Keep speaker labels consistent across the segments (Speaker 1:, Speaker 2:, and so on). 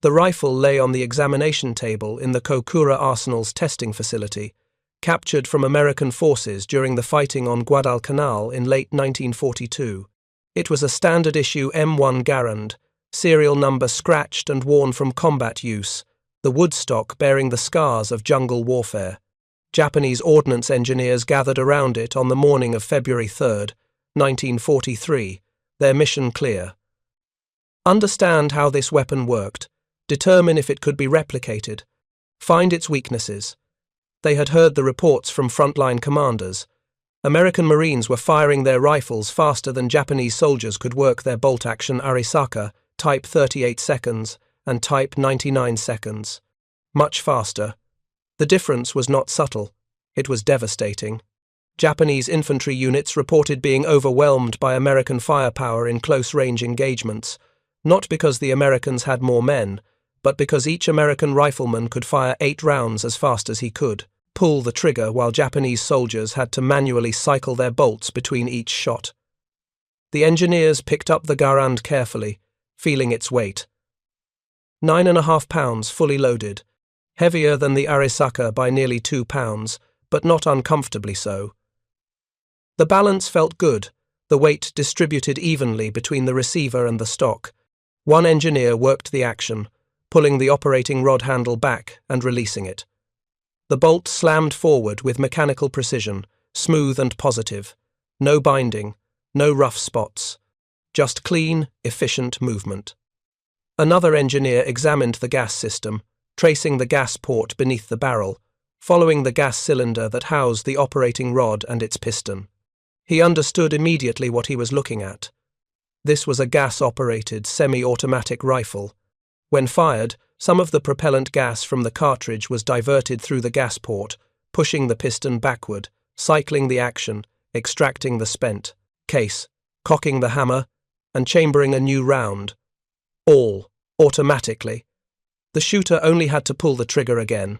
Speaker 1: The rifle lay on the examination table in the Kokura Arsenal's testing facility, captured from American forces during the fighting on Guadalcanal in late 1942. It was a standard-issue M1 Garand, serial number scratched and worn from combat use, the woodstock bearing the scars of jungle warfare. Japanese ordnance engineers gathered around it on the morning of February 3, 1943, their mission clear. Understand how this weapon worked, determine if it could be replicated, find its weaknesses. They had heard the reports from frontline commanders. American Marines were firing their rifles faster than Japanese soldiers could work their bolt-action Arisaka, type 38 seconds, and type 99 seconds. Much faster. The difference was not subtle. It was devastating. Japanese infantry units reported being overwhelmed by American firepower in close-range engagements, not because the Americans had more men, but because each American rifleman could fire 8 rounds as fast as he could, pull the trigger while Japanese soldiers had to manually cycle their bolts between each shot. The engineers picked up the Garand carefully, feeling its weight. 9.5 pounds fully loaded, heavier than the Arisaka by nearly 2 pounds, but not uncomfortably so. The balance felt good, the weight distributed evenly between the receiver and the stock. One engineer worked the action, pulling the operating rod handle back and releasing it. The bolt slammed forward with mechanical precision, smooth and positive. No binding, no rough spots. Just clean, efficient movement. Another engineer examined the gas system, tracing the gas port beneath the barrel, following the gas cylinder that housed the operating rod and its piston. He understood immediately what he was looking at. This was a gas-operated, semi-automatic rifle. When fired, some of the propellant gas from the cartridge was diverted through the gas port, pushing the piston backward, cycling the action, extracting the spent case, cocking the hammer, and chambering a new round. All automatically. The shooter only had to pull the trigger again.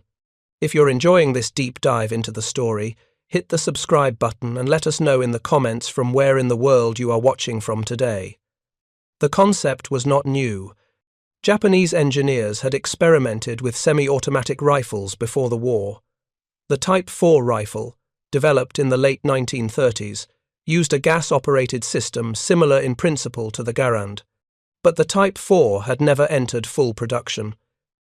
Speaker 1: If you're enjoying this deep dive into the story, hit the subscribe button and let us know in the comments from where in the world you are watching from today. The concept was not new. Japanese engineers had experimented with semi-automatic rifles before the war. The Type 4 rifle, developed in the late 1930s, used a gas-operated system similar in principle to the Garand. But the Type 4 had never entered full production.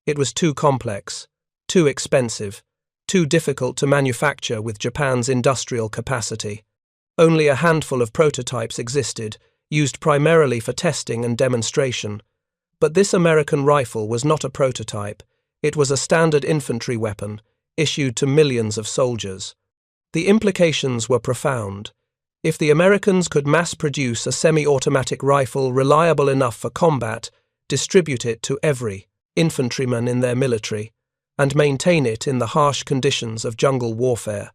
Speaker 1: It was too complex, too expensive, too difficult to manufacture with Japan's industrial capacity. Only a handful of prototypes existed, used primarily for testing and demonstration. But this American rifle was not a prototype. It was a standard infantry weapon, issued to millions of soldiers. The implications were profound. If the Americans could mass-produce a semi-automatic rifle reliable enough for combat, distribute it to every infantryman in their military, and maintain it in the harsh conditions of jungle warfare,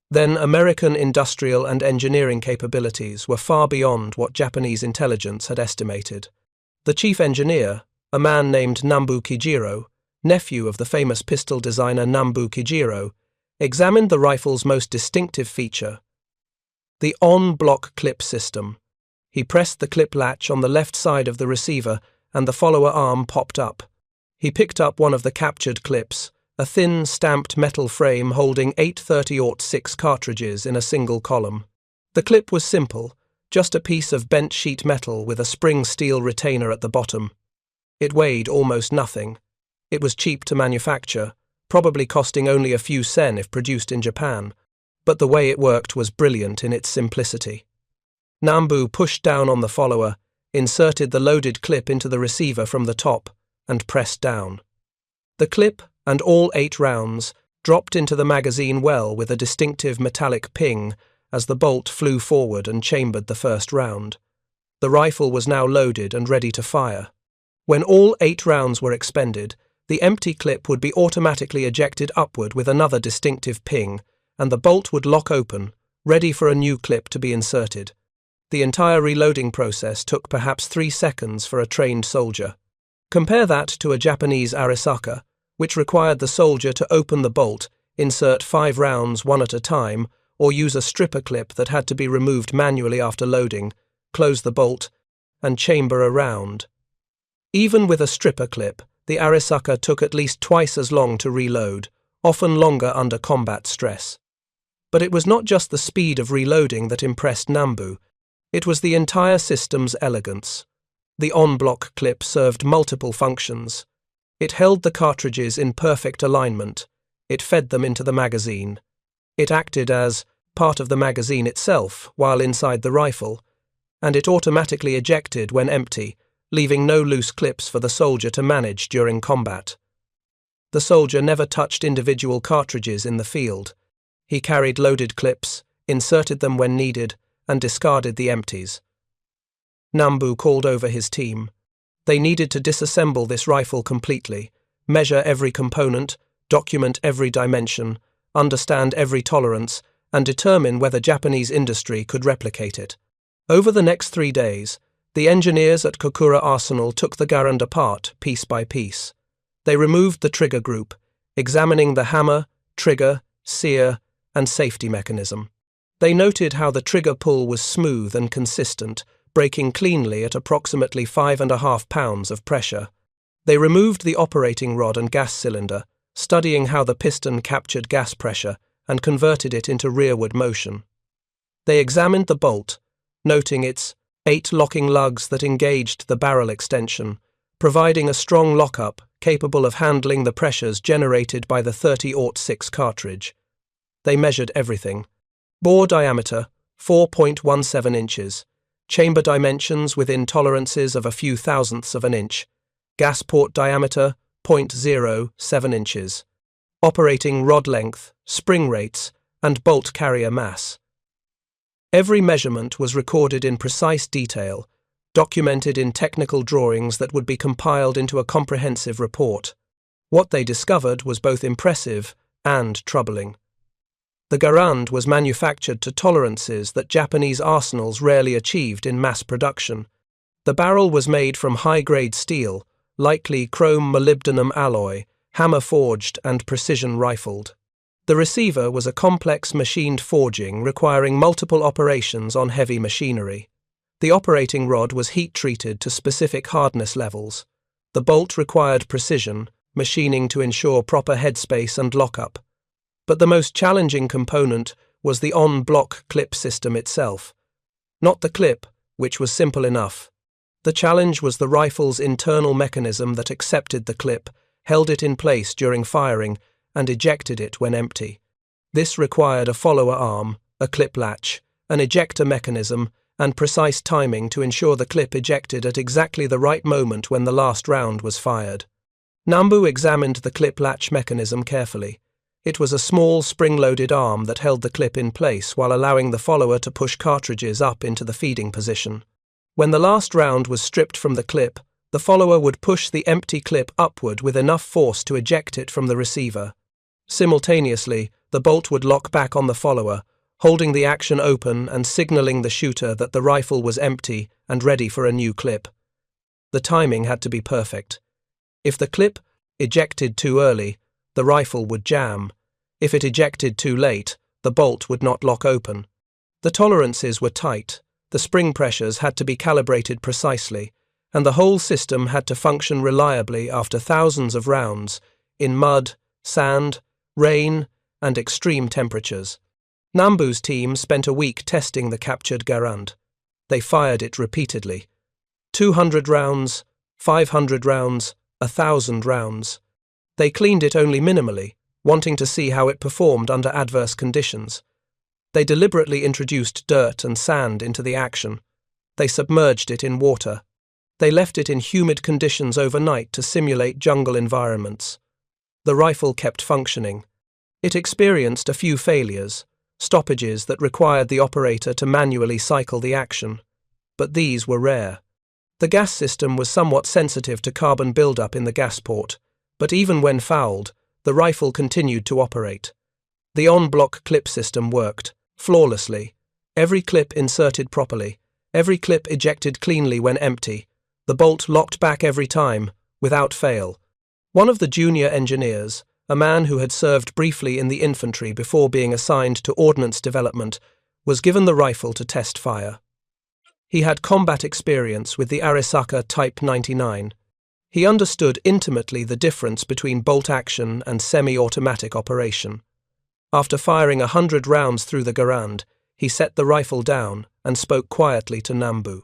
Speaker 1: then American industrial and engineering capabilities were far beyond what Japanese intelligence had estimated. The chief engineer, a man named Nambu Kijiro, nephew of the famous pistol designer Nambu Kijiro, examined the rifle's most distinctive feature, the en-bloc clip system. He pressed the clip latch on the left side of the receiver and the follower arm popped up. He picked up one of the captured clips, a thin, stamped metal frame holding 8 30-06 cartridges in a single column. The clip was simple, just a piece of bent sheet metal with a spring steel retainer at the bottom. It weighed almost nothing. It was cheap to manufacture, probably costing only a few sen if produced in Japan, but the way it worked was brilliant in its simplicity. Nambu pushed down on the follower, inserted the loaded clip into the receiver from the top, and pressed down. The clip and all 8 rounds dropped into the magazine well with a distinctive metallic ping as the bolt flew forward and chambered the first round. The rifle was now loaded and ready to fire. When all 8 rounds were expended, the empty clip would be automatically ejected upward with another distinctive ping, and the bolt would lock open, ready for a new clip to be inserted. The entire reloading process took perhaps 3 seconds for a trained soldier. Compare that to a Japanese Arisaka, which required the soldier to open the bolt, insert 5 rounds one at a time, or use a stripper clip that had to be removed manually after loading, close the bolt, and chamber a round. Even with a stripper clip, the Arisaka took at least twice as long to reload, often longer under combat stress. But it was not just the speed of reloading that impressed Nambu, it was the entire system's elegance. The en-bloc clip served multiple functions. It held the cartridges in perfect alignment. It fed them into the magazine. It acted as part of the magazine itself while inside the rifle, and it automatically ejected when empty, leaving no loose clips for the soldier to manage during combat. The soldier never touched individual cartridges in the field. He carried loaded clips, inserted them when needed, and discarded the empties. Nambu called over his team. They needed to disassemble this rifle completely, measure every component, document every dimension, understand every tolerance, and determine whether Japanese industry could replicate it. Over the next 3 days, the engineers at Kokura Arsenal took the Garand apart, piece by piece. They removed the trigger group, examining the hammer, trigger, sear, and safety mechanism. They noted how the trigger pull was smooth and consistent, breaking cleanly at approximately 5.5 pounds of pressure. They removed the operating rod and gas cylinder, studying how the piston captured gas pressure and converted it into rearward motion. They examined the bolt, noting its 8 locking lugs that engaged the barrel extension, providing a strong lockup capable of handling the pressures generated by the 30-06 cartridge. They measured everything. Bore diameter, 4.17 inches. Chamber dimensions within tolerances of a few thousandths of an inch. Gas port diameter, 0.07 inches. Operating rod length, spring rates, and bolt carrier mass. Every measurement was recorded in precise detail, documented in technical drawings that would be compiled into a comprehensive report. What they discovered was both impressive and troubling. The Garand was manufactured to tolerances that Japanese arsenals rarely achieved in mass production. The barrel was made from high-grade steel, likely chrome-molybdenum alloy, hammer-forged and precision-rifled. The receiver was a complex machined forging requiring multiple operations on heavy machinery. The operating rod was heat-treated to specific hardness levels. The bolt required precision, machining to ensure proper headspace and lockup. But the most challenging component was the en-bloc clip system itself. Not the clip, which was simple enough. The challenge was the rifle's internal mechanism that accepted the clip, held it in place during firing, and ejected it when empty. This required a follower arm, a clip latch, an ejector mechanism, and precise timing to ensure the clip ejected at exactly the right moment when the last round was fired. Nambu examined the clip latch mechanism carefully. It was a small spring-loaded arm that held the clip in place while allowing the follower to push cartridges up into the feeding position. When the last round was stripped from the clip, the follower would push the empty clip upward with enough force to eject it from the receiver. Simultaneously, the bolt would lock back on the follower, holding the action open and signaling the shooter that the rifle was empty and ready for a new clip. The timing had to be perfect. If the clip ejected too early, the rifle would jam. If it ejected too late, the bolt would not lock open. The tolerances were tight, the spring pressures had to be calibrated precisely, and the whole system had to function reliably after thousands of rounds, in mud, sand, rain, and extreme temperatures. Nambu's team spent a week testing the captured Garand. They fired it repeatedly. 200 rounds, 500 rounds, 1,000 rounds. They cleaned it only minimally, wanting to see how it performed under adverse conditions. They deliberately introduced dirt and sand into the action. They submerged it in water. They left it in humid conditions overnight to simulate jungle environments. The rifle kept functioning. It experienced a few failures, stoppages that required the operator to manually cycle the action. But these were rare. The gas system was somewhat sensitive to carbon buildup in the gas port, but even when fouled, the rifle continued to operate. The en-bloc clip system worked, flawlessly. Every clip inserted properly, every clip ejected cleanly when empty. The bolt locked back every time, without fail. One of the junior engineers, a man who had served briefly in the infantry before being assigned to ordnance development, was given the rifle to test fire. He had combat experience with the Arisaka Type 99. He understood intimately the difference between bolt-action and semi-automatic operation. After firing 100 rounds through the Garand, he set the rifle down and spoke quietly to Nambu.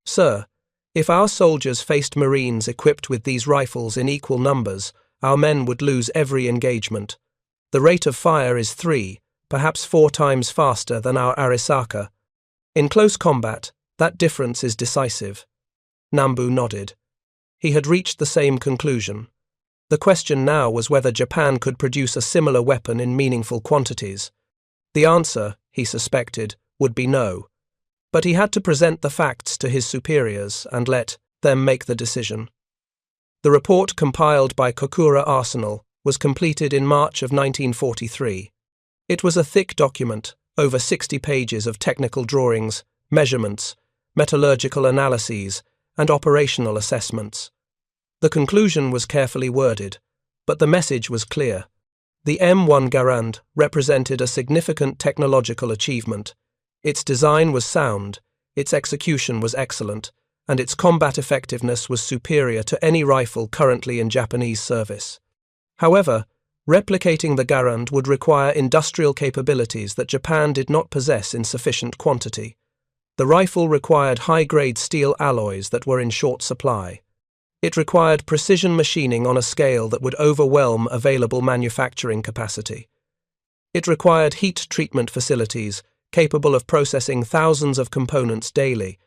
Speaker 1: "Sir, if our soldiers faced Marines equipped with these rifles in equal numbers, our men would lose every engagement. The rate of fire is 3, perhaps 4 times faster than our Arisaka. In close combat, that difference is decisive." Nambu nodded. He had reached the same conclusion. The question now was whether Japan could produce a similar weapon in meaningful quantities. The answer, he suspected, would be no. But he had to present the facts to his superiors and let them make the decision. The report compiled by Kokura Arsenal was completed in March of 1943. It was a thick document, over 60 pages of technical drawings, measurements, metallurgical analyses, and operational assessments. The conclusion was carefully worded, but the message was clear. The M1 Garand represented a significant technological achievement. Its design was sound, its execution was excellent, and its combat effectiveness was superior to any rifle currently in Japanese service. However, replicating the Garand would require industrial capabilities that Japan did not possess in sufficient quantity. The rifle required high-grade steel alloys that were in short supply. It required precision machining on a scale that would overwhelm available manufacturing capacity. It required heat treatment facilities capable of processing thousands of components daily.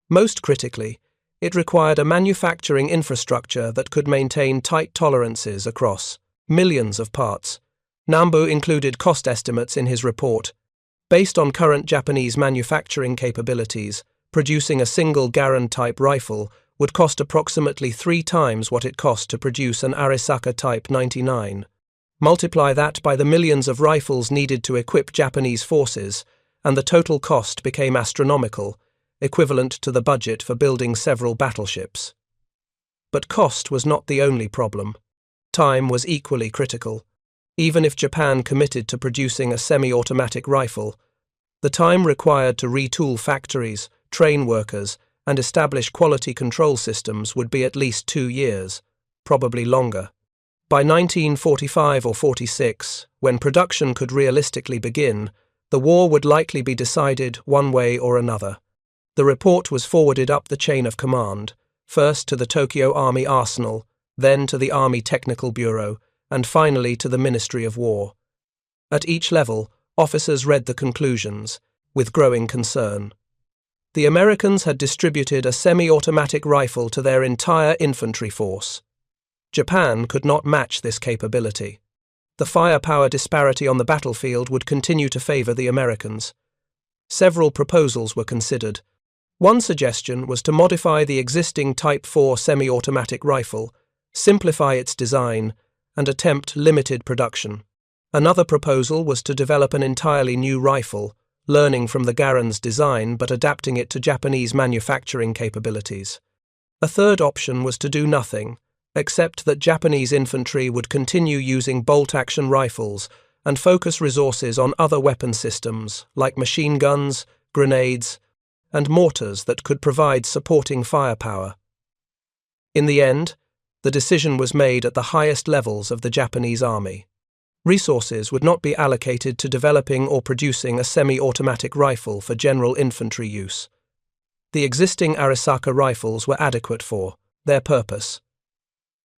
Speaker 1: Most critically, it required a manufacturing infrastructure that could maintain tight tolerances across millions of parts. Nambu included cost estimates in his report. Based on current Japanese manufacturing capabilities, producing a single Garand-type rifle would cost approximately 3 times what it cost to produce an Arisaka Type 99. Multiply that by the millions of rifles needed to equip Japanese forces, and the total cost became astronomical, equivalent to the budget for building several battleships. But cost was not the only problem. Time was equally critical. Even if Japan committed to producing a semi-automatic rifle, the time required to retool factories, train workers, and establish quality control systems would be at least 2 years, probably longer. By 1945 or 46, when production could realistically begin, the war would likely be decided one way or another. The report was forwarded up the chain of command, first to the Tokyo Army Arsenal, then to the Army Technical Bureau, and finally to the Ministry of War. At each level, officers read the conclusions, with growing concern. The Americans had distributed a semi-automatic rifle to their entire infantry force. Japan could not match this capability. The firepower disparity on the battlefield would continue to favor the Americans. Several proposals were considered. One suggestion was to modify the existing Type 4 semi-automatic rifle, simplify its design, and attempt limited production. Another proposal was to develop an entirely new rifle, learning from the Garands' design but adapting it to Japanese manufacturing capabilities. A third option was to do nothing, except that Japanese infantry would continue using bolt-action rifles and focus resources on other weapon systems like machine guns, grenades, and mortars that could provide supporting firepower. In the end, the decision was made at the highest levels of the Japanese army. Resources would not be allocated to developing or producing a semi-automatic rifle for general infantry use. The existing Arisaka rifles were adequate for their purpose.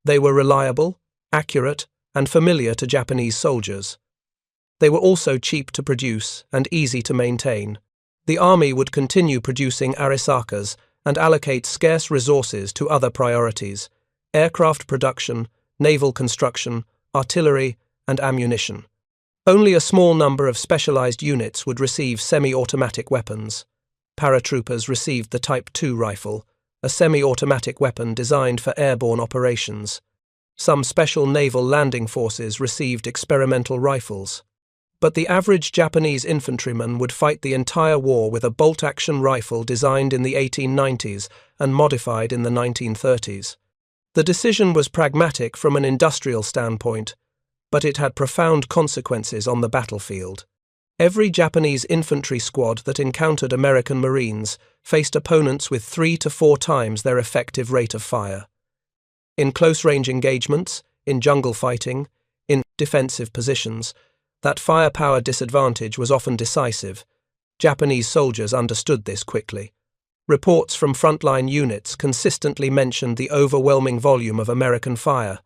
Speaker 1: They were reliable, accurate, and familiar to Japanese soldiers. They were also cheap to produce and easy to maintain. The army would continue producing Arisakas and allocate scarce resources to other priorities: aircraft production, naval construction, artillery, and ammunition. Only a small number of specialized units would receive semi-automatic weapons. Paratroopers received the Type 2 rifle, a semi-automatic weapon designed for airborne operations. Some special naval landing forces received experimental rifles. But the average Japanese infantryman would fight the entire war with a bolt-action rifle designed in the 1890s and modified in the 1930s. The decision was pragmatic from an industrial standpoint, but it had profound consequences on the battlefield. Every Japanese infantry squad that encountered American Marines faced opponents with 3 to 4 times their effective rate of fire. In close-range engagements, in jungle fighting, in defensive positions, that firepower disadvantage was often decisive. Japanese soldiers understood this quickly. Reports from frontline units consistently mentioned the overwhelming volume of American fire.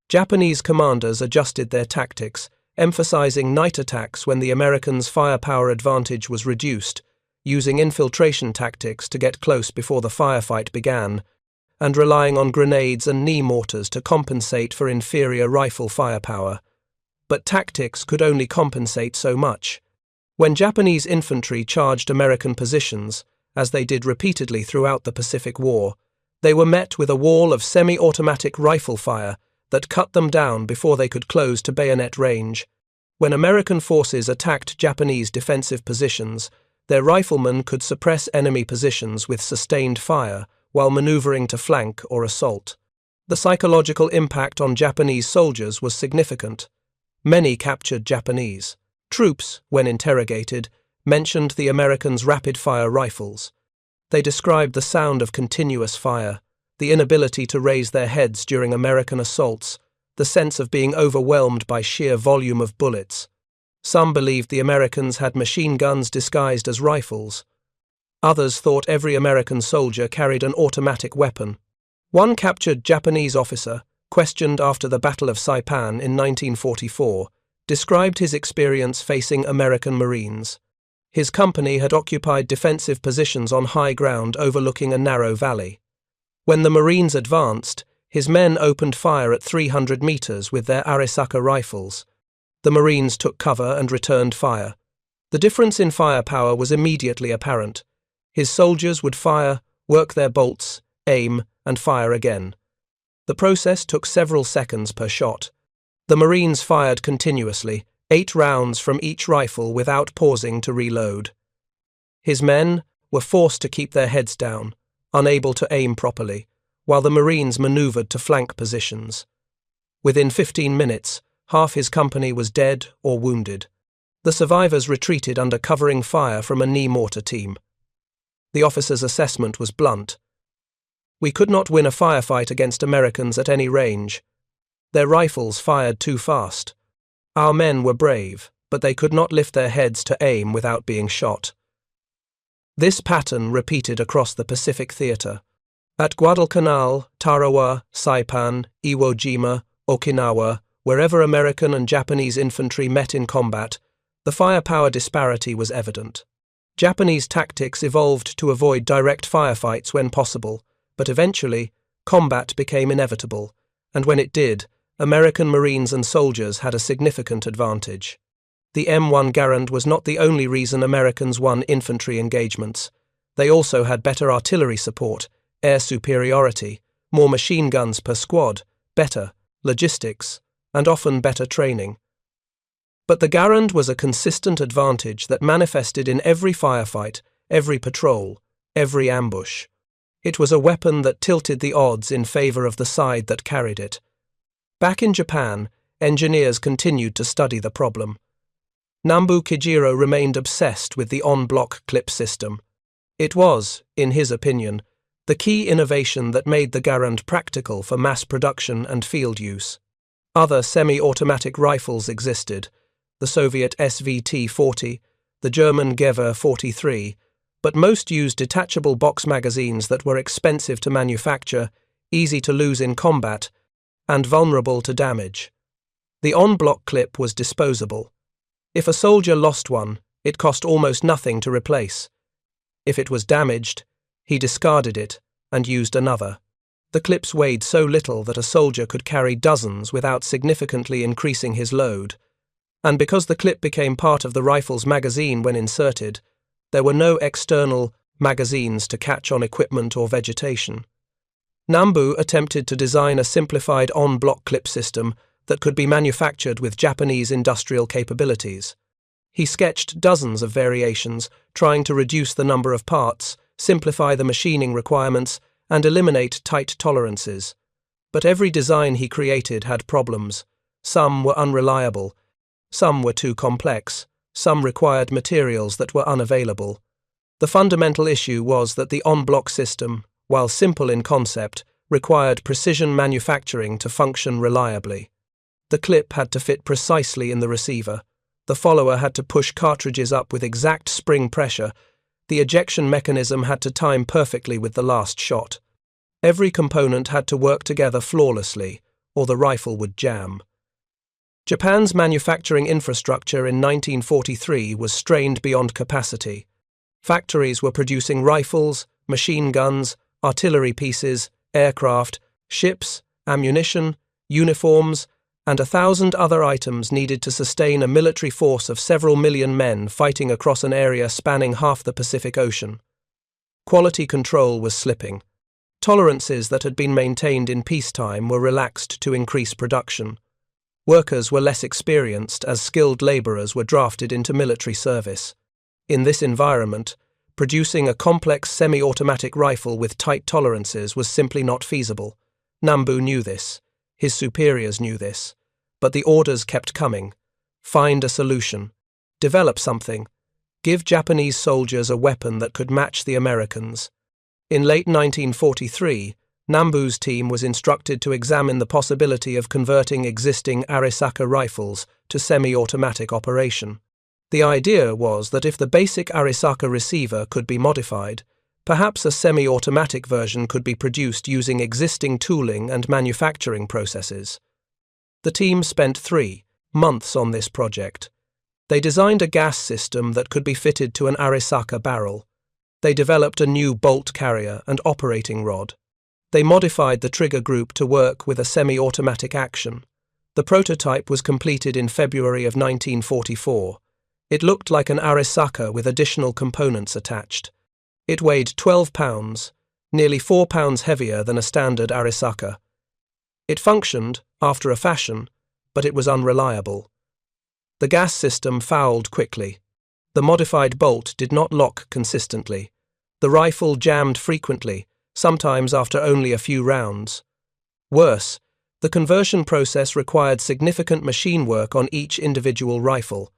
Speaker 1: Japanese commanders adjusted their tactics, emphasizing night attacks when the Americans' firepower advantage was reduced, using infiltration tactics to get close before the firefight began, and relying on grenades and knee mortars to compensate for inferior rifle firepower. But tactics could only compensate so much. When Japanese infantry charged American positions, as they did repeatedly throughout the Pacific War, they were met with a wall of semi-automatic rifle fire that cut them down before they could close to bayonet range. When American forces attacked Japanese defensive positions, their riflemen could suppress enemy positions with sustained fire while maneuvering to flank or assault. The psychological impact on Japanese soldiers was significant. Many captured Japanese troops, when interrogated, mentioned the Americans' rapid-fire rifles. They described the sound of continuous fire, the inability to raise their heads during American assaults, the sense of being overwhelmed by sheer volume of bullets. Some believed the Americans had machine guns disguised as rifles. Others thought every American soldier carried an automatic weapon. One captured Japanese officer, questioned after the Battle of Saipan in 1944, described his experience facing American Marines. His company had occupied defensive positions on high ground overlooking a narrow valley. When the Marines advanced, his men opened fire at 300 meters with their Arisaka rifles. The Marines took cover and returned fire. The difference in firepower was immediately apparent. His soldiers would fire, work their bolts, aim, and fire again. The process took several seconds per shot. The Marines fired continuously, 8 rounds from each rifle without pausing to reload. His men were forced to keep their heads down, unable to aim properly, while the Marines maneuvered to flank positions. Within 15 minutes, half his company was dead or wounded. The survivors retreated under covering fire from a knee mortar team. The officer's assessment was blunt. "We could not win a firefight against Americans at any range. Their rifles fired too fast. Our men were brave, but they could not lift their heads to aim without being shot." This pattern repeated across the Pacific theater. At Guadalcanal, Tarawa, Saipan, Iwo Jima, Okinawa, wherever American and Japanese infantry met in combat, the firepower disparity was evident. Japanese tactics evolved to avoid direct firefights when possible, but eventually, combat became inevitable, and when it did, American Marines and soldiers had a significant advantage. The M1 Garand was not the only reason Americans won infantry engagements. They also had better artillery support, air superiority, more machine guns per squad, better logistics, and often better training. But the Garand was a consistent advantage that manifested in every firefight, every patrol, every ambush. It was a weapon that tilted the odds in favor of the side that carried it. Back in Japan, engineers continued to study the problem. Nambu Kijiro remained obsessed with the en-bloc clip system. It was, in his opinion, the key innovation that made the Garand practical for mass production and field use. Other semi-automatic rifles existed, the Soviet SVT-40, the German Gewehr 43, but most used detachable box magazines that were expensive to manufacture, easy to lose in combat, and vulnerable to damage. The en-bloc clip was disposable. If a soldier lost one, it cost almost nothing to replace. If it was damaged, he discarded it and used another. The clips weighed so little that a soldier could carry dozens without significantly increasing his load, and because the clip became part of the rifle's magazine when inserted, there were no external magazines to catch on equipment or vegetation. Nambu attempted to design a simplified en-bloc clip system that could be manufactured with Japanese industrial capabilities. He sketched dozens of variations, trying to reduce the number of parts, simplify the machining requirements, and eliminate tight tolerances. But every design he created had problems. Some were unreliable, some were too complex, some required materials that were unavailable. The fundamental issue was that the en-bloc system, while simple in concept, required precision manufacturing to function reliably. The clip had to fit precisely in the receiver. The follower had to push cartridges up with exact spring pressure. The ejection mechanism had to time perfectly with the last shot. Every component had to work together flawlessly, or the rifle would jam. Japan's manufacturing infrastructure in 1943 was strained beyond capacity. Factories were producing rifles, machine guns, artillery pieces, aircraft, ships, ammunition, uniforms, and 1,000 other items needed to sustain a military force of several million men fighting across an area spanning half the Pacific Ocean. Quality control was slipping. Tolerances that had been maintained in peacetime were relaxed to increase production. Workers were less experienced as skilled laborers were drafted into military service. In this environment, producing a complex semi-automatic rifle with tight tolerances was simply not feasible. Nambu knew this. His superiors knew this. But the orders kept coming. Find a solution. Develop something. Give Japanese soldiers a weapon that could match the Americans. In late 1943, Nambu's team was instructed to examine the possibility of converting existing Arisaka rifles to semi-automatic operation. The idea was that if the basic Arisaka receiver could be modified, perhaps a semi-automatic version could be produced using existing tooling and manufacturing processes. The team spent 3 months on this project. They designed a gas system that could be fitted to an Arisaka barrel. They developed a new bolt carrier and operating rod. They modified the trigger group to work with a semi-automatic action. The prototype was completed in February of 1944. It looked like an Arisaka with additional components attached. It weighed 12 pounds, nearly 4 pounds heavier than a standard Arisaka. It functioned, after a fashion, but it was unreliable. The gas system fouled quickly. The modified bolt did not lock consistently. The rifle jammed frequently, sometimes after only a few rounds. Worse, the conversion process required significant machine work on each individual rifle.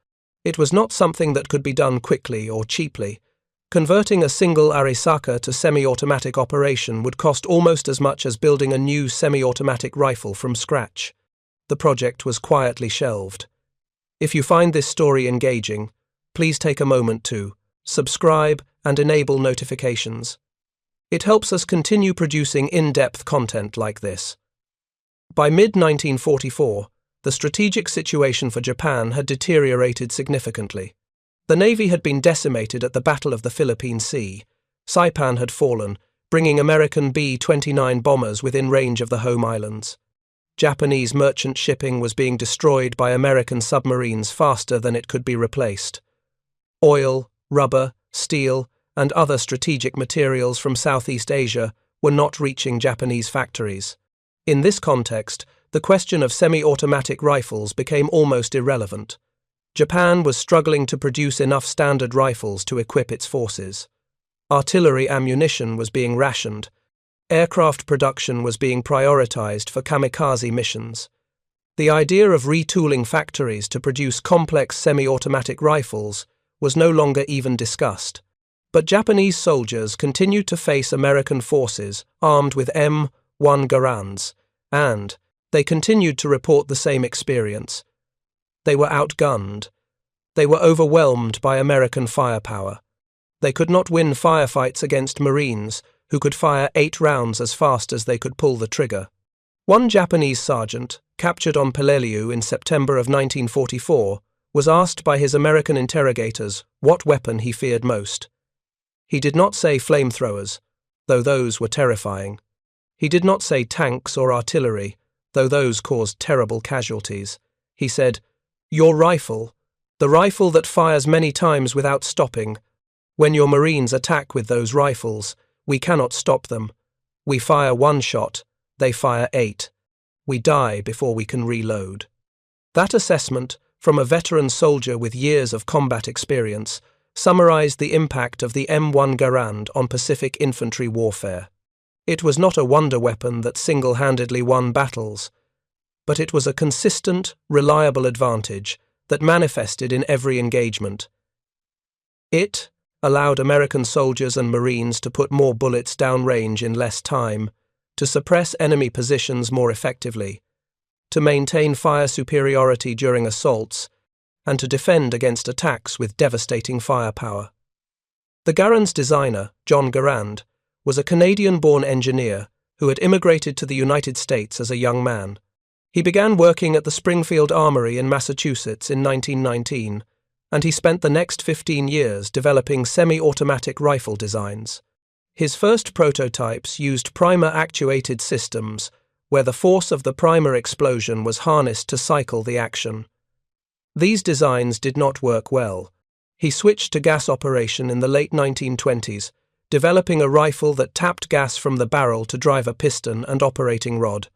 Speaker 1: It was not something that could be done quickly or cheaply. Converting a single Arisaka to semi-automatic operation would cost almost as much as building a new semi-automatic rifle from scratch. The project was quietly shelved. If you find this story engaging, please take a moment to subscribe and enable notifications. It helps us continue producing in-depth content like this. By mid-1944, the strategic situation for Japan had deteriorated significantly. The Navy had been decimated at the Battle of the Philippine Sea. Saipan had fallen, bringing American B-29 bombers within range of the home islands. Japanese merchant shipping was being destroyed by American submarines faster than it could be replaced. Oil, rubber, steel, and other strategic materials from Southeast Asia were not reaching Japanese factories. In this context, the question of semi-automatic rifles became almost irrelevant. Japan was struggling to produce enough standard rifles to equip its forces. Artillery ammunition was being rationed. Aircraft production was being prioritized for kamikaze missions. The idea of retooling factories to produce complex semi-automatic rifles was no longer even discussed. But Japanese soldiers continued to face American forces armed with M1 Garands, and they continued to report the same experience. They were outgunned. They were overwhelmed by American firepower. They could not win firefights against Marines who could fire 8 rounds as fast as they could pull the trigger. One Japanese sergeant, captured on Peleliu in September of 1944, was asked by his American interrogators what weapon he feared most. He did not say flamethrowers, though those were terrifying. He did not say tanks or artillery, though those caused terrible casualties. He said, "Your rifle, the rifle that fires many times without stopping. When your Marines attack with those rifles, we cannot stop them. We fire 1 shot, they fire 8. We die before we can reload." That assessment, from a veteran soldier with years of combat experience, summarized the impact of the M1 Garand on Pacific infantry warfare. It was not a wonder weapon that single-handedly won battles, but it was a consistent, reliable advantage that manifested in every engagement. It allowed American soldiers and Marines to put more bullets downrange in less time, to suppress enemy positions more effectively, to maintain fire superiority during assaults, and to defend against attacks with devastating firepower. The Garands designer, John Garand, was a Canadian-born engineer who had immigrated to the United States as a young man. He began working at the Springfield Armory in Massachusetts in 1919, and he spent the next 15 years developing semi-automatic rifle designs. His first prototypes used primer-actuated systems, where the force of the primer explosion was harnessed to cycle the action. These designs did not work well. He switched to gas operation in the late 1920s, developing a rifle that tapped gas from the barrel to drive a piston and operating rod.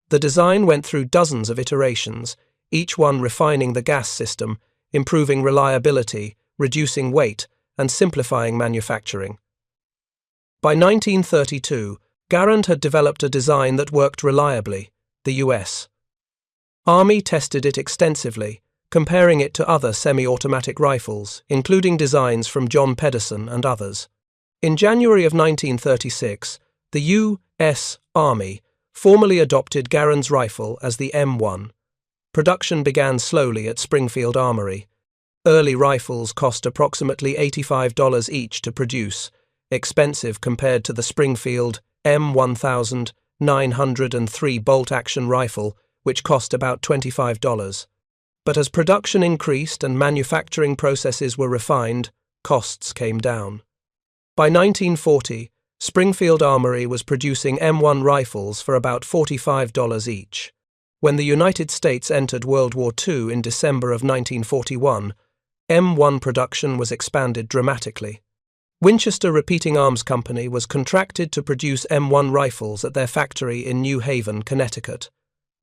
Speaker 1: The design went through dozens of iterations, each one refining the gas system, improving reliability, reducing weight, and simplifying manufacturing. By 1932, Garand had developed a design that worked reliably, the U.S. Army tested it extensively, comparing it to other semi-automatic rifles, including designs from John Pedersen and others. In January of 1936, the U.S. Army formally adopted Garand's rifle as the M1. Production began slowly at Springfield Armory. Early rifles cost approximately $85 each to produce, expensive compared to the Springfield M1 903 bolt-action rifle, which cost about $25. But as production increased and manufacturing processes were refined, costs came down. By 1940, Springfield Armory was producing M1 rifles for about $45 each. When the United States entered World War II in December of 1941, M1 production was expanded dramatically. Winchester Repeating Arms Company was contracted to produce M1 rifles at their factory in New Haven, Connecticut.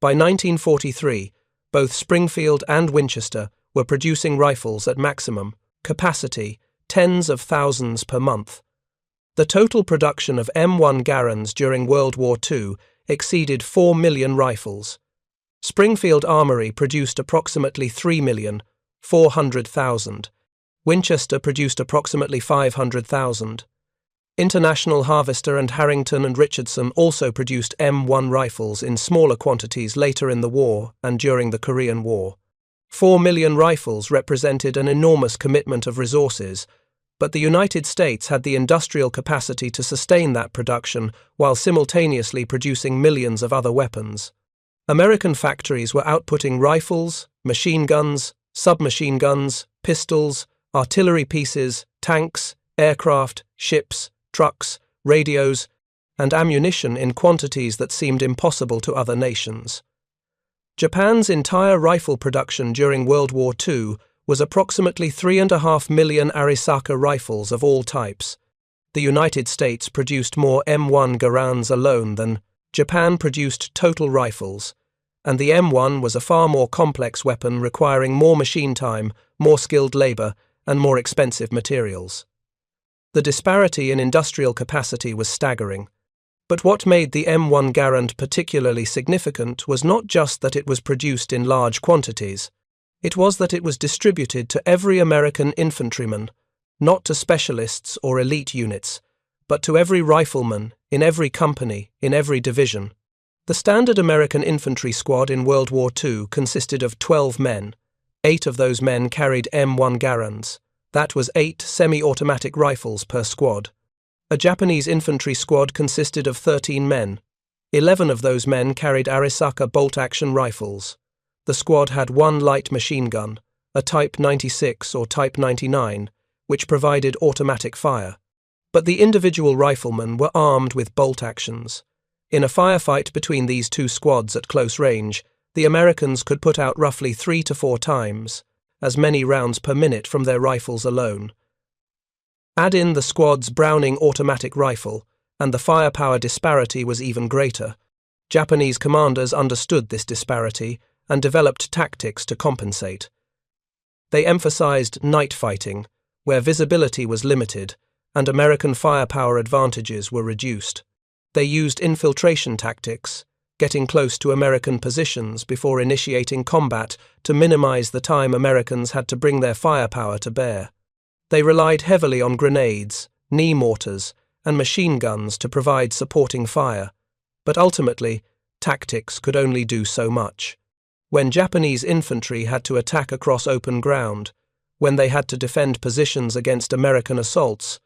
Speaker 1: By 1943, both Springfield and Winchester were producing rifles at maximum capacity, tens of thousands per month. The total production of M1 Garands during World War II exceeded 4 million rifles. Springfield Armory produced approximately 3,400,000. Winchester produced approximately 500,000. International Harvester and Harrington and Richardson also produced M1 rifles in smaller quantities later in the war and during the Korean War. 4 million rifles represented an enormous commitment of resources, but the United States had the industrial capacity to sustain that production while simultaneously producing millions of other weapons. American factories were outputting rifles, machine guns, submachine guns, pistols, artillery pieces, tanks, aircraft, ships, trucks, radios, and ammunition in quantities that seemed impossible to other nations. Japan's entire rifle production during World War II was approximately 3.5 million Arisaka rifles of all types. The United States produced more M1 Garands alone than Japan produced total rifles, and the M1 was a far more complex weapon requiring more machine time, more skilled labor, and more expensive materials. The disparity in industrial capacity was staggering. But what made the M1 Garand particularly significant was not just that it was produced in large quantities. It was that it was distributed to every American infantryman, not to specialists or elite units, but to every rifleman, in every company, in every division. The standard American infantry squad in World War II consisted of 12 men. 8 of those men carried M1 Garands. That was 8 semi-automatic rifles per squad. A Japanese infantry squad consisted of 13 men. 11 of those men carried Arisaka bolt-action rifles. The squad had 1 light machine gun, a Type 96 or Type 99, which provided automatic fire. But the individual riflemen were armed with bolt actions. In a firefight between these two squads at close range, the Americans could put out roughly 3 to 4 times as many rounds per minute from their rifles alone. Add in the squad's Browning automatic rifle, and the firepower disparity was even greater. Japanese commanders understood this disparity and developed tactics to compensate. They emphasized night fighting, where visibility was limited, and American firepower advantages were reduced. They used infiltration tactics, getting close to American positions before initiating combat to minimize the time Americans had to bring their firepower to bear. They relied heavily on grenades, knee mortars, and machine guns to provide supporting fire. But ultimately, tactics could only do so much. When Japanese infantry had to attack across open ground, when they had to defend positions against American assaults,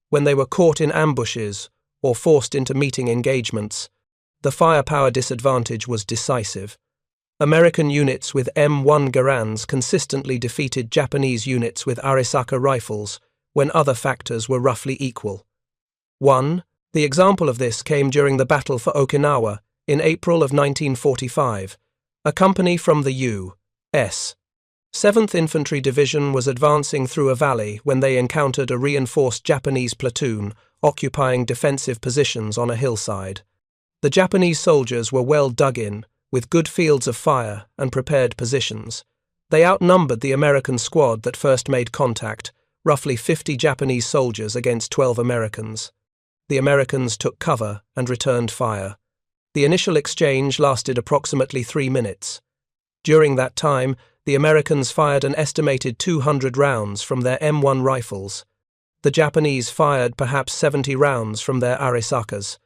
Speaker 1: when they were caught in ambushes or forced into meeting engagements, the firepower disadvantage was decisive. American units with M1 Garands consistently defeated Japanese units with Arisaka rifles when other factors were roughly equal. 1. The example of this came during the Battle for Okinawa in April of 1945. A company from the U.S. 7th Infantry Division was advancing through a valley when they encountered a reinforced Japanese platoon occupying defensive positions on a hillside. The Japanese soldiers were well dug in, with good fields of fire and prepared positions. They outnumbered the American squad that first made contact, roughly 50 Japanese soldiers against 12 Americans. The Americans took cover and returned fire. The initial exchange lasted approximately 3 minutes. During that time, the Americans fired an estimated 200 rounds from their M1 rifles. The Japanese fired perhaps 70 rounds from their Arisakas.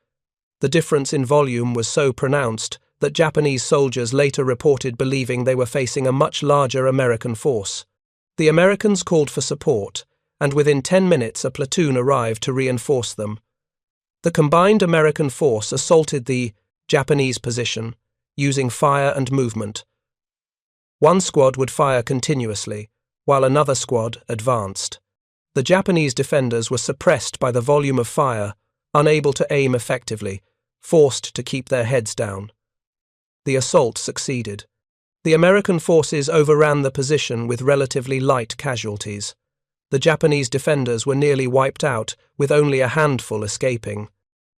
Speaker 1: The difference in volume was so pronounced that Japanese soldiers later reported believing they were facing a much larger American force. The Americans called for support, and within 10 minutes a platoon arrived to reinforce them. The combined American force assaulted the Japanese position, using fire and movement. One squad would fire continuously, while another squad advanced. The Japanese defenders were suppressed by the volume of fire, unable to aim effectively, forced to keep their heads down. The assault succeeded. The American forces overran the position with relatively light casualties. The Japanese defenders were nearly wiped out, with only a handful escaping.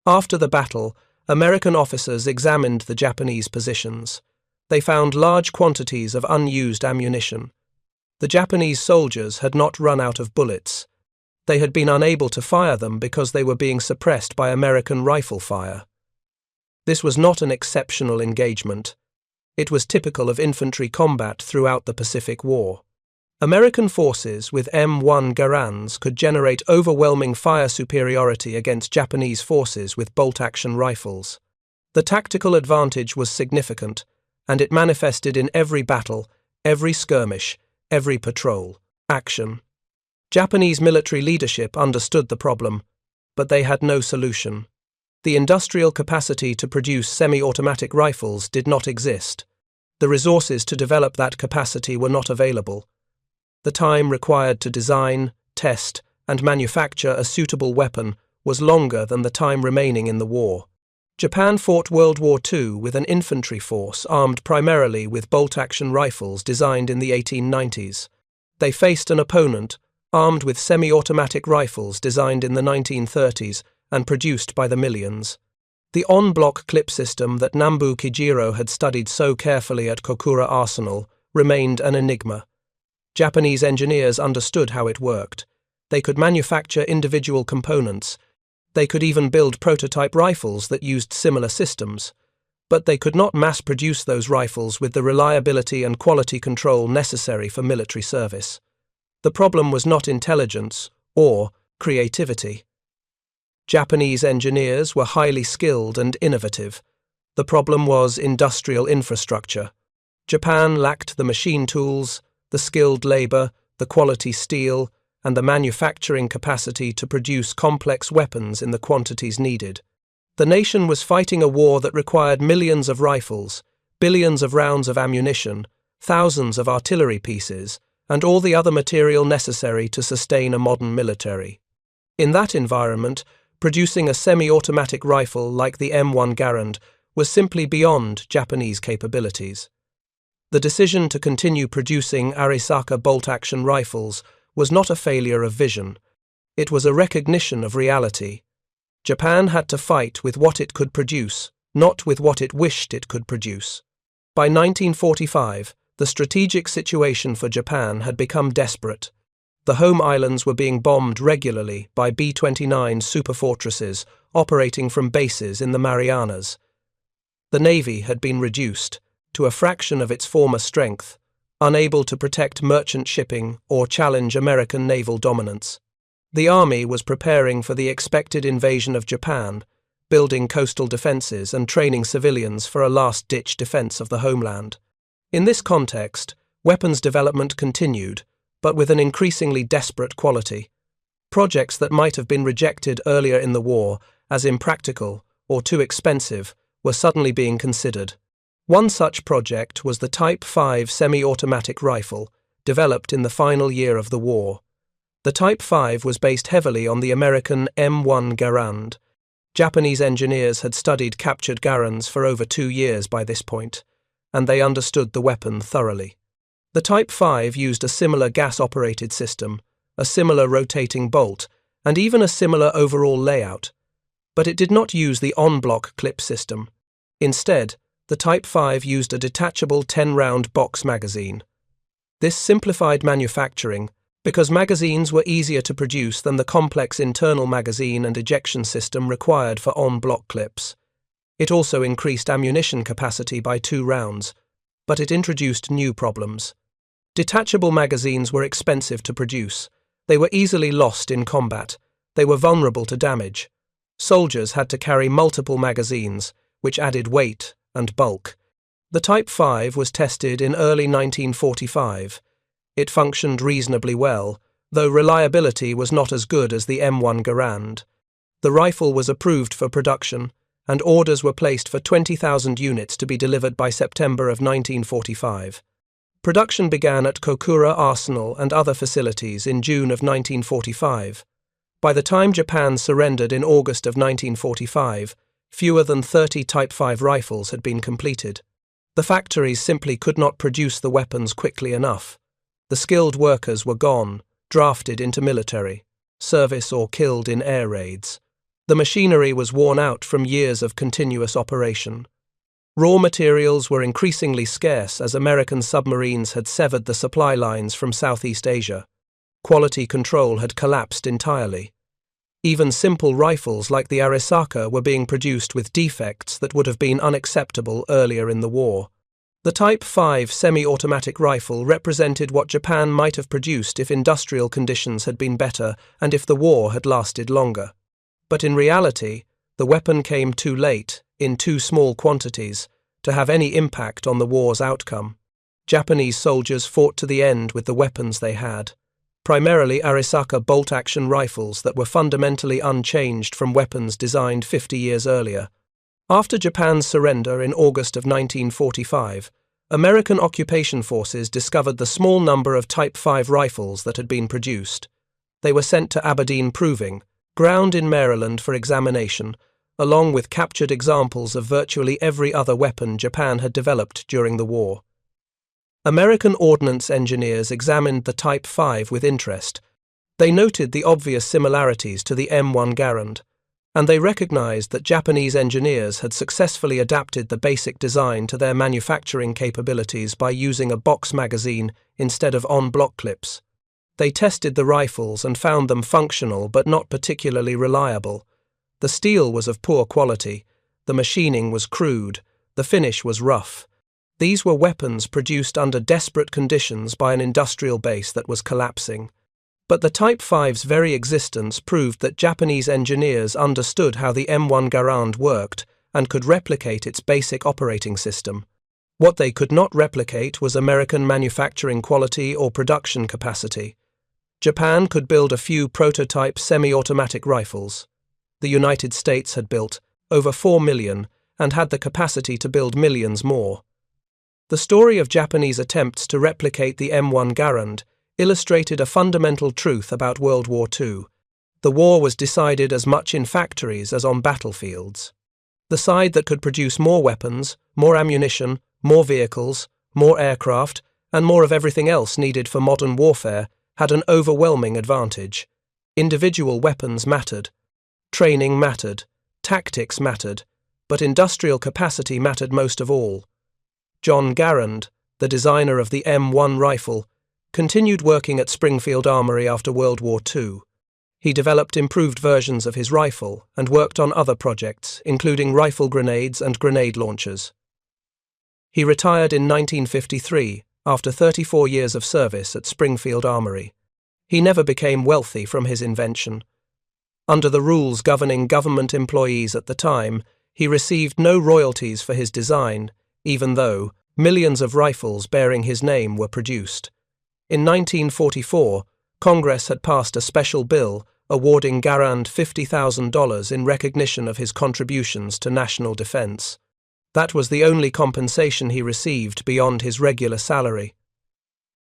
Speaker 1: After the battle, American officers examined the Japanese positions. They found large quantities of unused ammunition. The Japanese soldiers had not run out of bullets. They had been unable to fire them because they were being suppressed by American rifle fire. This was not an exceptional engagement. It was typical of infantry combat throughout the Pacific War. American forces with M1 Garands could generate overwhelming fire superiority against Japanese forces with bolt-action rifles. The tactical advantage was significant, and it manifested in every battle, every skirmish, every patrol, action. Japanese military leadership understood the problem, but they had no solution. The industrial capacity to produce semi-automatic rifles did not exist. The resources to develop that capacity were not available. The time required to design, test, and manufacture a suitable weapon was longer than the time remaining in the war. Japan fought World War II with an infantry force armed primarily with bolt-action rifles designed in the 1890s. They faced an opponent armed with semi-automatic rifles designed in the 1930s and produced by the millions. The en-bloc clip system that Nambu Kijiro had studied so carefully at Kokura Arsenal remained an enigma. Japanese engineers understood how it worked. They could manufacture individual components. They could even build prototype rifles that used similar systems. But they could not mass-produce those rifles with the reliability and quality control necessary for military service. The problem was not intelligence or creativity. Japanese engineers were highly skilled and innovative. The problem was industrial infrastructure. Japan lacked the machine tools, the skilled labor, the quality steel, and the manufacturing capacity to produce complex weapons in the quantities needed. The nation was fighting a war that required millions of rifles, billions of rounds of ammunition, thousands of artillery pieces, and all the other material necessary to sustain a modern military. In that environment, producing a semi-automatic rifle like the M1 Garand was simply beyond Japanese capabilities. The decision to continue producing Arisaka bolt-action rifles was not a failure of vision. It was a recognition of reality. Japan had to fight with what it could produce, not with what it wished it could produce. By 1945, the strategic situation for Japan had become desperate. The home islands were being bombed regularly by B-29 superfortresses operating from bases in the Marianas. The Navy had been reduced to a fraction of its former strength, unable to protect merchant shipping or challenge American naval dominance. The Army was preparing for the expected invasion of Japan, building coastal defenses and training civilians for a last-ditch defense of the homeland. In this context, weapons development continued, but with an increasingly desperate quality. Projects that might have been rejected earlier in the war as impractical or too expensive were suddenly being considered. One such project was the Type 5 semi-automatic rifle, developed in the final year of the war. The Type 5 was based heavily on the American M1 Garand. Japanese engineers had studied captured Garands for over 2 years by this point, and they understood the weapon thoroughly. The Type 5 used a similar gas-operated system, a similar rotating bolt, and even a similar overall layout, but it did not use the en-bloc clip system. Instead, the Type 5 used a detachable 10-round box magazine. This simplified manufacturing because magazines were easier to produce than the complex internal magazine and ejection system required for en-bloc clips. It also increased ammunition capacity by 2 rounds, but it introduced new problems. Detachable magazines were expensive to produce. They were easily lost in combat. They were vulnerable to damage. Soldiers had to carry multiple magazines, which added weight and bulk. The Type 5 was tested in early 1945. It functioned reasonably well, though reliability was not as good as the M1 Garand. The rifle was approved for production, and orders were placed for 20,000 units to be delivered by September of 1945. Production began at Kokura Arsenal and other facilities in June of 1945. By the time Japan surrendered in August of 1945, fewer than 30 Type 5 rifles had been completed. The factories simply could not produce the weapons quickly enough. The skilled workers were gone, drafted into military service or killed in air raids. The machinery was worn out from years of continuous operation. Raw materials were increasingly scarce as American submarines had severed the supply lines from Southeast Asia. Quality control had collapsed entirely. Even simple rifles like the Arisaka were being produced with defects that would have been unacceptable earlier in the war. The Type 5 semi-automatic rifle represented what Japan might have produced if industrial conditions had been better and if the war had lasted longer. But in reality, the weapon came too late, in too small quantities, to have any impact on the war's outcome. Japanese soldiers fought to the end with the weapons they had, primarily Arisaka bolt-action rifles that were fundamentally unchanged from weapons designed 50 years earlier. After Japan's surrender in August of 1945, American occupation forces discovered the small number of Type 5 rifles that had been produced. They were sent to Aberdeen Proving Ground in Maryland for examination, along with captured examples of virtually every other weapon Japan had developed during the war. American ordnance engineers examined the Type 5 with interest. They noted the obvious similarities to the M1 Garand, and they recognized that Japanese engineers had successfully adapted the basic design to their manufacturing capabilities by using a box magazine instead of en-bloc clips. They tested the rifles and found them functional but not particularly reliable. The steel was of poor quality, the machining was crude, the finish was rough. These were weapons produced under desperate conditions by an industrial base that was collapsing. But the Type 5's very existence proved that Japanese engineers understood how the M1 Garand worked and could replicate its basic operating system. What they could not replicate was American manufacturing quality or production capacity. Japan could build a few prototype semi-automatic rifles. The United States had built over 4 million and had the capacity to build millions more. The story of Japanese attempts to replicate the M1 Garand illustrated a fundamental truth about World War II. The war was decided as much in factories as on battlefields. The side that could produce more weapons, more ammunition, more vehicles, more aircraft, and more of everything else needed for modern warfare had an overwhelming advantage. Individual weapons mattered. Training mattered. Tactics mattered. But industrial capacity mattered most of all. John Garand, the designer of the M1 rifle, continued working at Springfield Armory after World War II. He developed improved versions of his rifle and worked on other projects, including rifle grenades and grenade launchers. He retired in 1953 after 34 years of service at Springfield Armory. He never became wealthy from his invention. Under the rules governing government employees at the time, he received no royalties for his design, even though millions of rifles bearing his name were produced. In 1944, Congress had passed a special bill awarding Garand $50,000 in recognition of his contributions to national defense. That was the only compensation he received beyond his regular salary.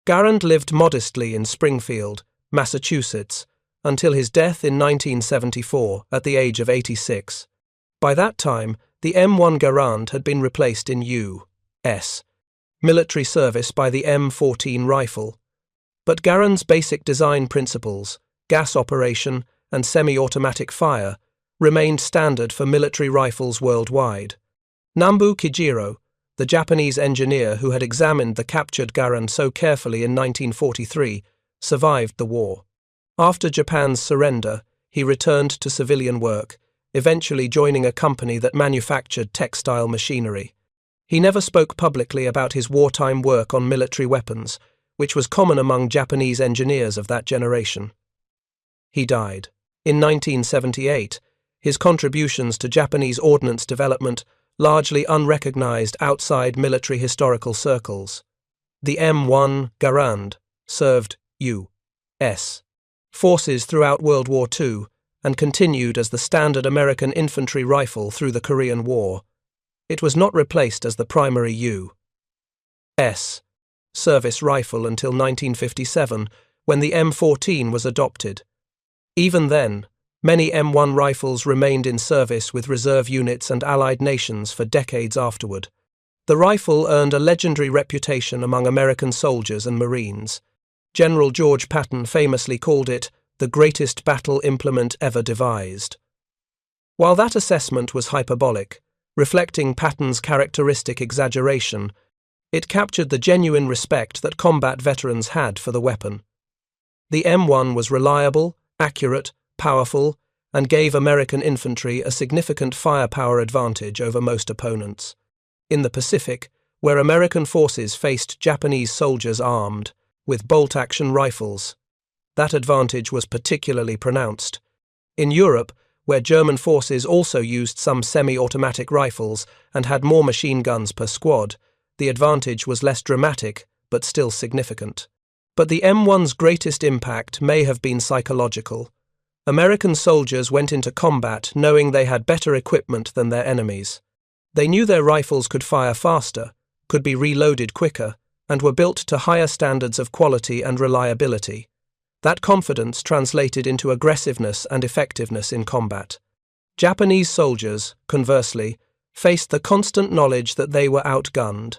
Speaker 1: Garand lived modestly in Springfield, Massachusetts, until his death in 1974 at the age of 86. By that time, the M1 Garand had been replaced in U.S. military service by the M14 rifle. But Garand's basic design principles, gas operation and semi-automatic fire, remained standard for military rifles worldwide. Nambu Kijiro, the Japanese engineer who had examined the captured Garand so carefully in 1943, survived the war. After Japan's surrender, he returned to civilian work, eventually joining a company that manufactured textile machinery. He never spoke publicly about his wartime work on military weapons, which was common among Japanese engineers of that generation. He died. In 1978, his contributions to Japanese ordnance development largely unrecognized outside military historical circles. The M1 Garand served U.S. forces throughout World War II and continued as the standard American infantry rifle through the Korean War. It was not replaced as the primary U.S. service rifle until 1957, when the M14 was adopted. Even then, many M1 rifles remained in service with reserve units and allied nations for decades afterward. The rifle earned a legendary reputation among American soldiers and Marines. General George Patton famously called it the greatest battle implement ever devised. While that assessment was hyperbolic, reflecting Patton's characteristic exaggeration, it captured the genuine respect that combat veterans had for the weapon. The M1 was reliable, accurate, powerful, and gave American infantry a significant firepower advantage over most opponents. In the Pacific, where American forces faced Japanese soldiers armed with bolt-action rifles, that advantage was particularly pronounced. In Europe, where German forces also used some semi-automatic rifles and had more machine guns per squad, the advantage was less dramatic, but still significant. But the M1's greatest impact may have been psychological. American soldiers went into combat knowing they had better equipment than their enemies. They knew their rifles could fire faster, could be reloaded quicker, and were built to higher standards of quality and reliability. That confidence translated into aggressiveness and effectiveness in combat. Japanese soldiers, conversely, faced the constant knowledge that they were outgunned.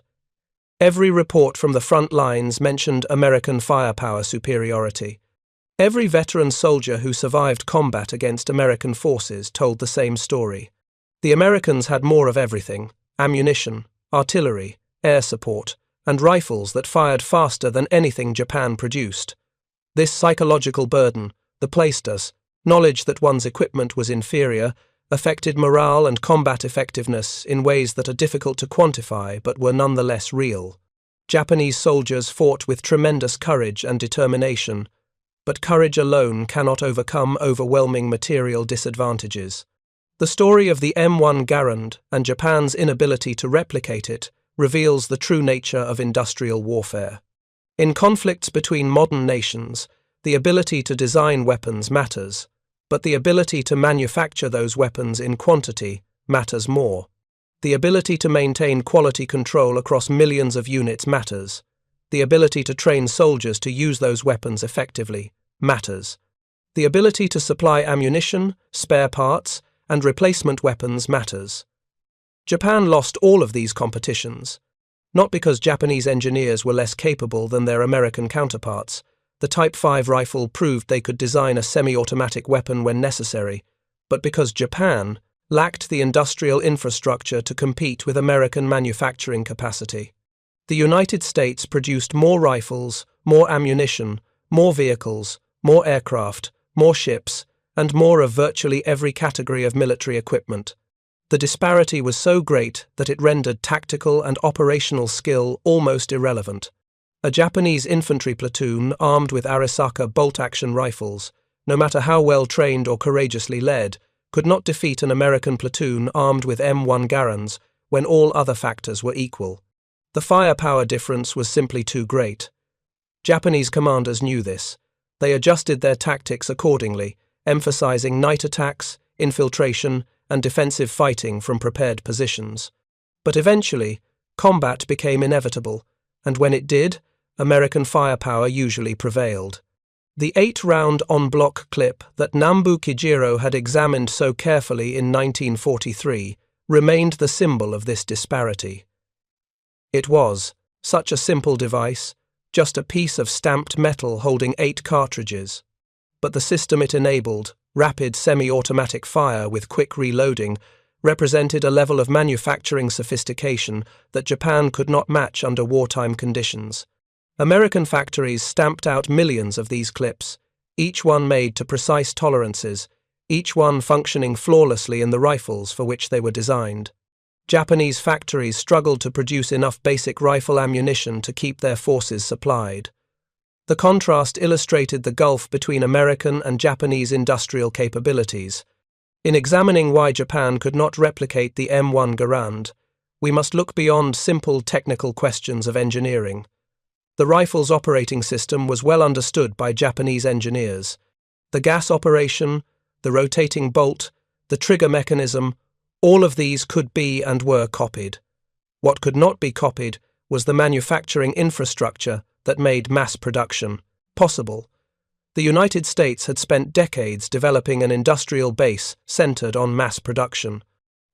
Speaker 1: Every report from the front lines mentioned American firepower superiority. Every veteran soldier who survived combat against American forces told the same story. The Americans had more of everything: ammunition, artillery, air support, and rifles that fired faster than anything Japan produced. This psychological burden, the placed us, knowledge that one's equipment was inferior, affected morale and combat effectiveness in ways that are difficult to quantify but were nonetheless real. Japanese soldiers fought with tremendous courage and determination, but courage alone cannot overcome overwhelming material disadvantages. The story of the M1 Garand and Japan's inability to replicate it reveals the true nature of industrial warfare. In conflicts between modern nations, the ability to design weapons matters, but the ability to manufacture those weapons in quantity matters more. The ability to maintain quality control across millions of units matters. The ability to train soldiers to use those weapons effectively matters. The ability to supply ammunition, spare parts, and replacement weapons matters. Japan lost all of these competitions, not because Japanese engineers were less capable than their American counterparts. The Type 5 rifle proved they could design a semi-automatic weapon when necessary, but because Japan lacked the industrial infrastructure to compete with American manufacturing capacity. The United States produced more rifles, more ammunition, more vehicles, more aircraft, more ships, and more of virtually every category of military equipment. The disparity was so great that it rendered tactical and operational skill almost irrelevant. A Japanese infantry platoon armed with Arisaka bolt-action rifles no matter how well trained or courageously led, could not defeat an American platoon armed with M1 Garands when all other factors were equal. The firepower difference was simply too great. Japanese commanders knew this. They adjusted their tactics accordingly, emphasizing night attacks, infiltration, and defensive fighting from prepared positions. But eventually, combat became inevitable, and when it did, American firepower usually prevailed. The 8-round en-bloc clip that Nambu Kijiro had examined so carefully in 1943 remained the symbol of this disparity. It was such a simple device, just a piece of stamped metal holding 8 cartridges. But the system it enabled, rapid semi-automatic fire with quick reloading, represented a level of manufacturing sophistication that Japan could not match under wartime conditions. American factories stamped out millions of these clips, each one made to precise tolerances, each one functioning flawlessly in the rifles for which they were designed. Japanese factories struggled to produce enough basic rifle ammunition to keep their forces supplied. The contrast illustrated the gulf between American and Japanese industrial capabilities. In examining why Japan could not replicate the M1 Garand, we must look beyond simple technical questions of engineering. The rifle's operating system was well understood by Japanese engineers. The gas operation, the rotating bolt, the trigger mechanism, all of these could be and were copied. What could not be copied was the manufacturing infrastructure that made mass production possible. The United States had spent decades developing an industrial base centered on mass production.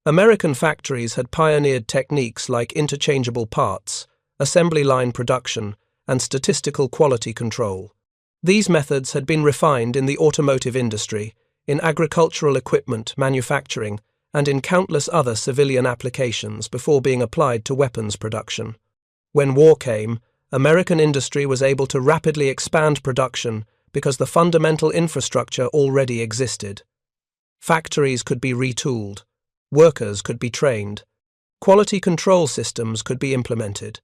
Speaker 1: American factories had pioneered techniques like interchangeable parts, assembly line production, and statistical quality control. These methods had been refined in the automotive industry, in agricultural equipment manufacturing, and in countless other civilian applications before being applied to weapons production. When war came, American industry was able to rapidly expand production because the fundamental infrastructure already existed. Factories could be retooled, workers could be trained, quality control systems could be implemented.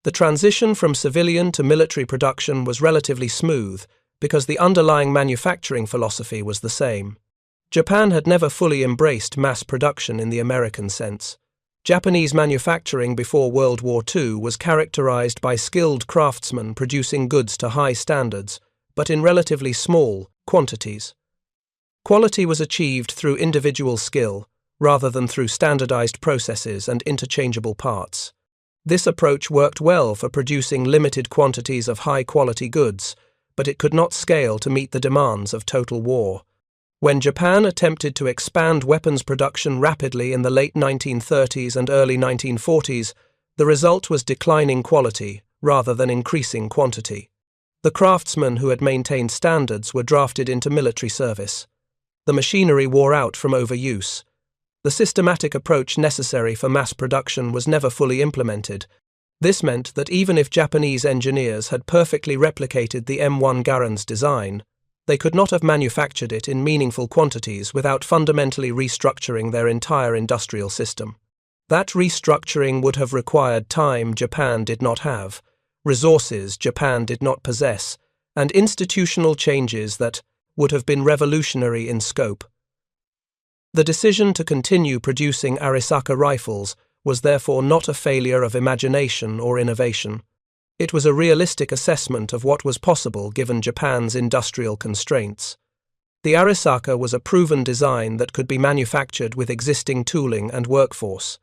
Speaker 1: The transition from civilian to military production was relatively smooth because the underlying manufacturing philosophy was the same. Japan had never fully embraced mass production in the American sense. Japanese manufacturing before World War II was characterized by skilled craftsmen producing goods to high standards, but in relatively small quantities. Quality was achieved through individual skill, rather than through standardized processes and interchangeable parts. This approach worked well for producing limited quantities of high-quality goods, but it could not scale to meet the demands of total war. When Japan attempted to expand weapons production rapidly in the late 1930s and early 1940s, the result was declining quality rather than increasing quantity. The craftsmen who had maintained standards were drafted into military service. The machinery wore out from overuse. The systematic approach necessary for mass production was never fully implemented. This meant that even if Japanese engineers had perfectly replicated the M1 Garand's design, they could not have manufactured it in meaningful quantities without fundamentally restructuring their entire industrial system. That restructuring would have required time Japan did not have, resources Japan did not possess, and institutional changes that would have been revolutionary in scope. The decision to continue producing Arisaka rifles was therefore not a failure of imagination or innovation. It was a realistic assessment of what was possible given Japan's industrial constraints. The Arisaka was a proven design that could be manufactured with existing tooling and workforce.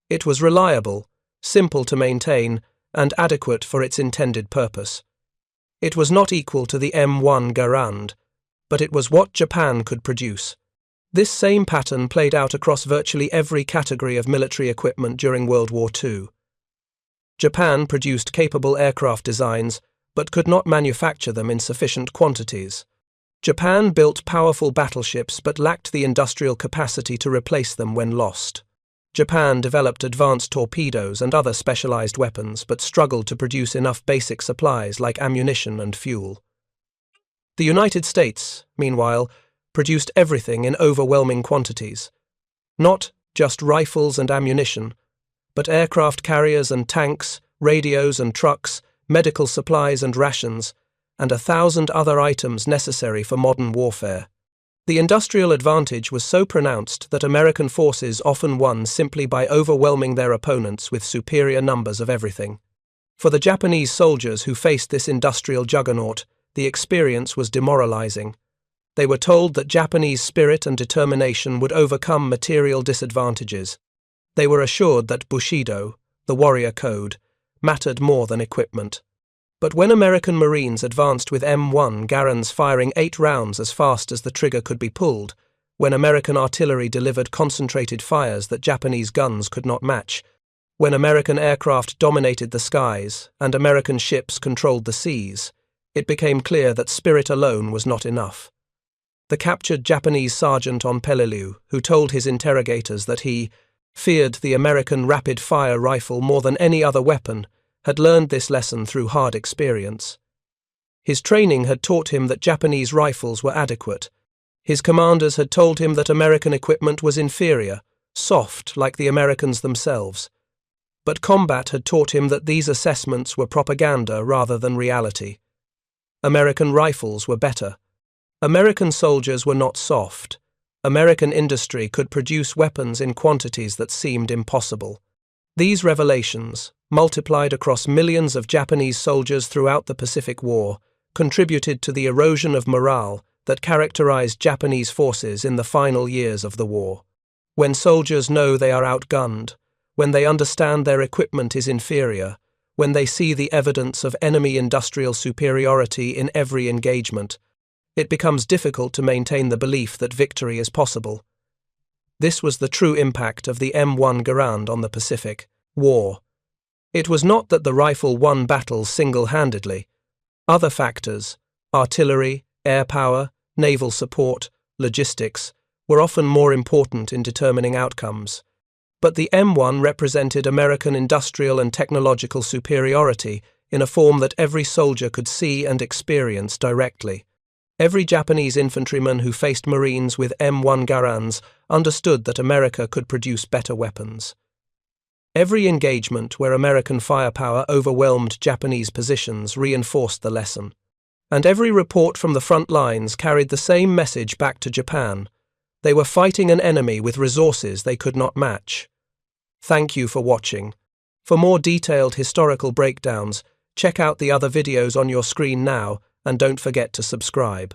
Speaker 1: It was reliable, simple to maintain, and adequate for its intended purpose. It was not equal to the M1 Garand, but it was what Japan could produce. This same pattern played out across virtually every category of military equipment during World War II. Japan produced capable aircraft designs, but could not manufacture them in sufficient quantities. Japan built powerful battleships but lacked the industrial capacity to replace them when lost. Japan developed advanced torpedoes and other specialized weapons but struggled to produce enough basic supplies like ammunition and fuel. The United States, meanwhile, produced everything in overwhelming quantities. Not just rifles and ammunition, but aircraft carriers and tanks, radios and trucks, medical supplies and rations, and 1,000 other items necessary for modern warfare. The industrial advantage was so pronounced that American forces often won simply by overwhelming their opponents with superior numbers of everything. For the Japanese soldiers who faced this industrial juggernaut, the experience was demoralizing. They were told that Japanese spirit and determination would overcome material disadvantages. They were assured that Bushido, the warrior code, mattered more than equipment. But when American Marines advanced with M1 Garands firing 8 rounds as fast as the trigger could be pulled, when American artillery delivered concentrated fires that Japanese guns could not match, when American aircraft dominated the skies and American ships controlled the seas, it became clear that spirit alone was not enough. The captured Japanese sergeant on Peleliu, who told his interrogators that he feared the American rapid-fire rifle more than any other weapon, had learned this lesson through hard experience. His training had taught him that Japanese rifles were adequate. His commanders had told him that American equipment was inferior, soft like the Americans themselves. But combat had taught him that these assessments were propaganda rather than reality. American rifles were better. American soldiers were not soft. American industry could produce weapons in quantities that seemed impossible. These revelations, multiplied across millions of Japanese soldiers throughout the Pacific War, contributed to the erosion of morale that characterized Japanese forces in the final years of the war. When soldiers know they are outgunned, when they understand their equipment is inferior, when they see the evidence of enemy industrial superiority in every engagement, it becomes difficult to maintain the belief that victory is possible. This was the true impact of the M1 Garand on the Pacific War. It was not that the rifle won battles single-handedly. Other factors, artillery, air power, naval support, logistics, were often more important in determining outcomes. But the M1 represented American industrial and technological superiority in a form that every soldier could see and experience directly. Every Japanese infantryman who faced Marines with M1 Garands understood that America could produce better weapons. Every engagement where American firepower overwhelmed Japanese positions reinforced the lesson. And every report from the front lines carried the same message back to Japan. They were fighting an enemy with resources they could not match. Thank you for watching. For more detailed historical breakdowns, check out the other videos on your screen now, and don't forget to subscribe.